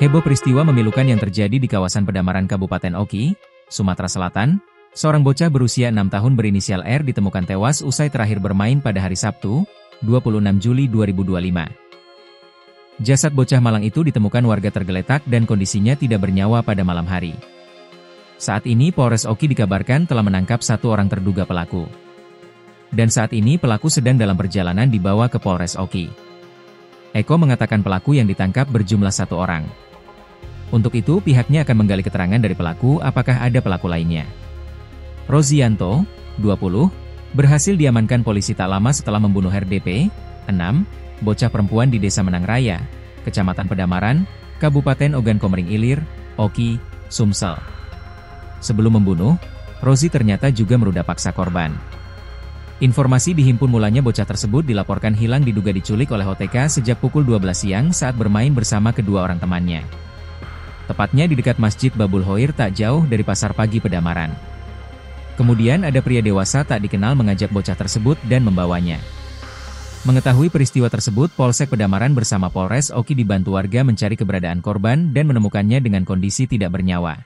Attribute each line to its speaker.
Speaker 1: Heboh peristiwa memilukan yang terjadi di kawasan Pedamaran Kabupaten Oki, Sumatera Selatan. Seorang bocah berusia 6 tahun berinisial R ditemukan tewas usai terakhir bermain pada hari Sabtu, 26 Juli 2025. Jasad bocah malang itu ditemukan warga tergeletak dan kondisinya tidak bernyawa pada malam hari. Saat ini Polres Oki dikabarkan telah menangkap satu orang terduga pelaku. Dan saat ini pelaku sedang dalam perjalanan dibawa ke Polres Oki. Eko mengatakan pelaku yang ditangkap berjumlah 1 orang. Untuk itu pihaknya akan menggali keterangan dari pelaku apakah ada pelaku lainnya. Rozianto, 20, berhasil diamankan polisi tak lama setelah membunuh RDP, 6, bocah perempuan di Desa Menang Raya, Kecamatan Pedamaran, Kabupaten Ogan Komering Ilir, Oki, Sumsel. Sebelum membunuh, Rozi ternyata juga meruda paksa korban. Informasi dihimpun mulanya bocah tersebut dilaporkan hilang diduga diculik oleh OTK sejak pukul 12 siang saat bermain bersama kedua orang temannya. Tepatnya di dekat Masjid Babul Hoir tak jauh dari Pasar Pagi Pedamaran. Kemudian ada pria dewasa tak dikenal mengajak bocah tersebut dan membawanya. Mengetahui peristiwa tersebut, Polsek Pedamaran bersama Polres Oki dibantu warga mencari keberadaan korban dan menemukannya dengan kondisi tidak bernyawa.